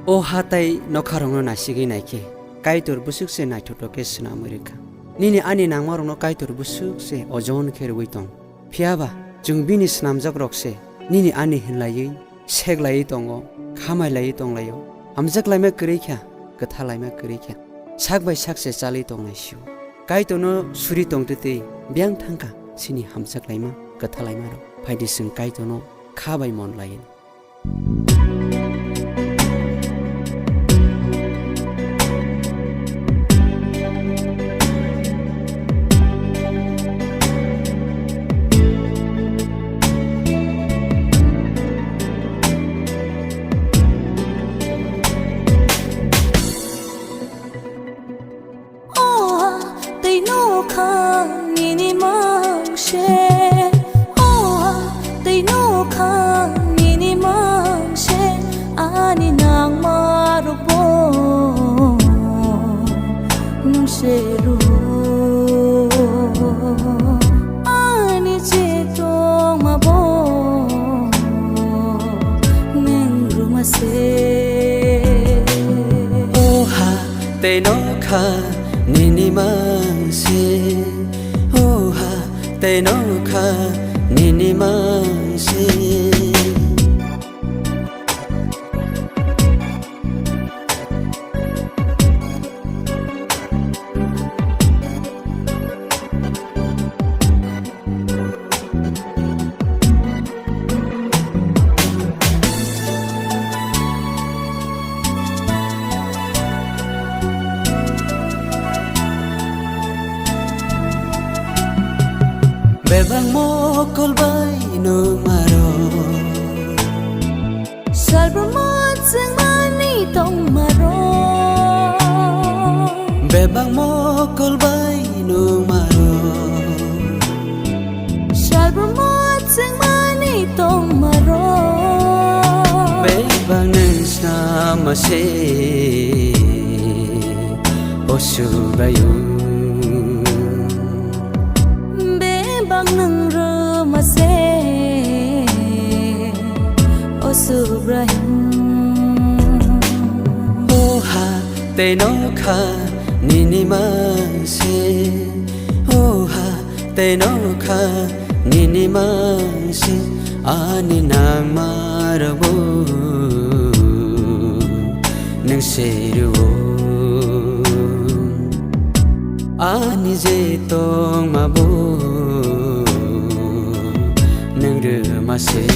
O hatai nokharong na sigi naike kaitor busuk se naithoto ke sna amerika nini ani nangmarong no kaitor busuk se ojon kherwi tong phiaba jung bini snamjak rok se nini ani hinlai seglai tongo khamai lai tonglayo amjak laima kreikha katha laima kreikha sak bai sak se chali tongnai siu kaitono suri tongtete byang thangka sini hamjak laima katha laima ro phaidi sing kaitono khabai mon lain Te no kha nini mang se oh ha te no kha nini mang se Bebang mo kolbay no maro Salbamot sang mani tong maro Bebang mo kolbay no maro Salbamot sang mani tong maro Bebang nesna mase Osubayo Nang rumase O Subrahim Oh ha te no kha nini mang se Oh ha te no kha nini mang se ani nang marabo nang seruo ani je tong mabo nang rumase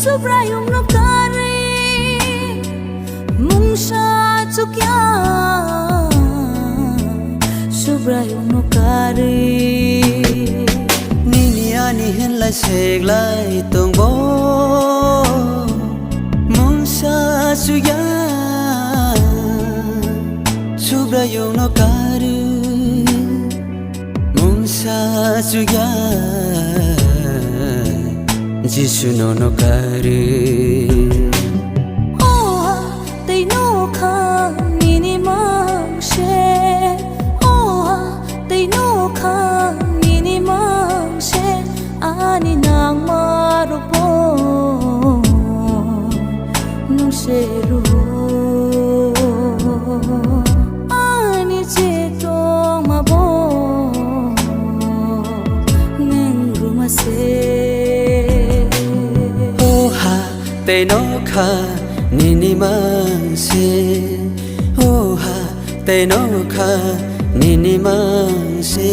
Subrayum no kare Mungsha chukya Subrayum no kare Nini ani hin lai sek lai tong bo Mungsha chukya Subrayum no kare Mungsha chukya Jisu no kare Oh te no kha nini mang she Oh te no kha nini mang she ani nang marupo nung sheru ani che tong mabo neng rumase Te no kha nini mang se Oh ha te no kha nini mang se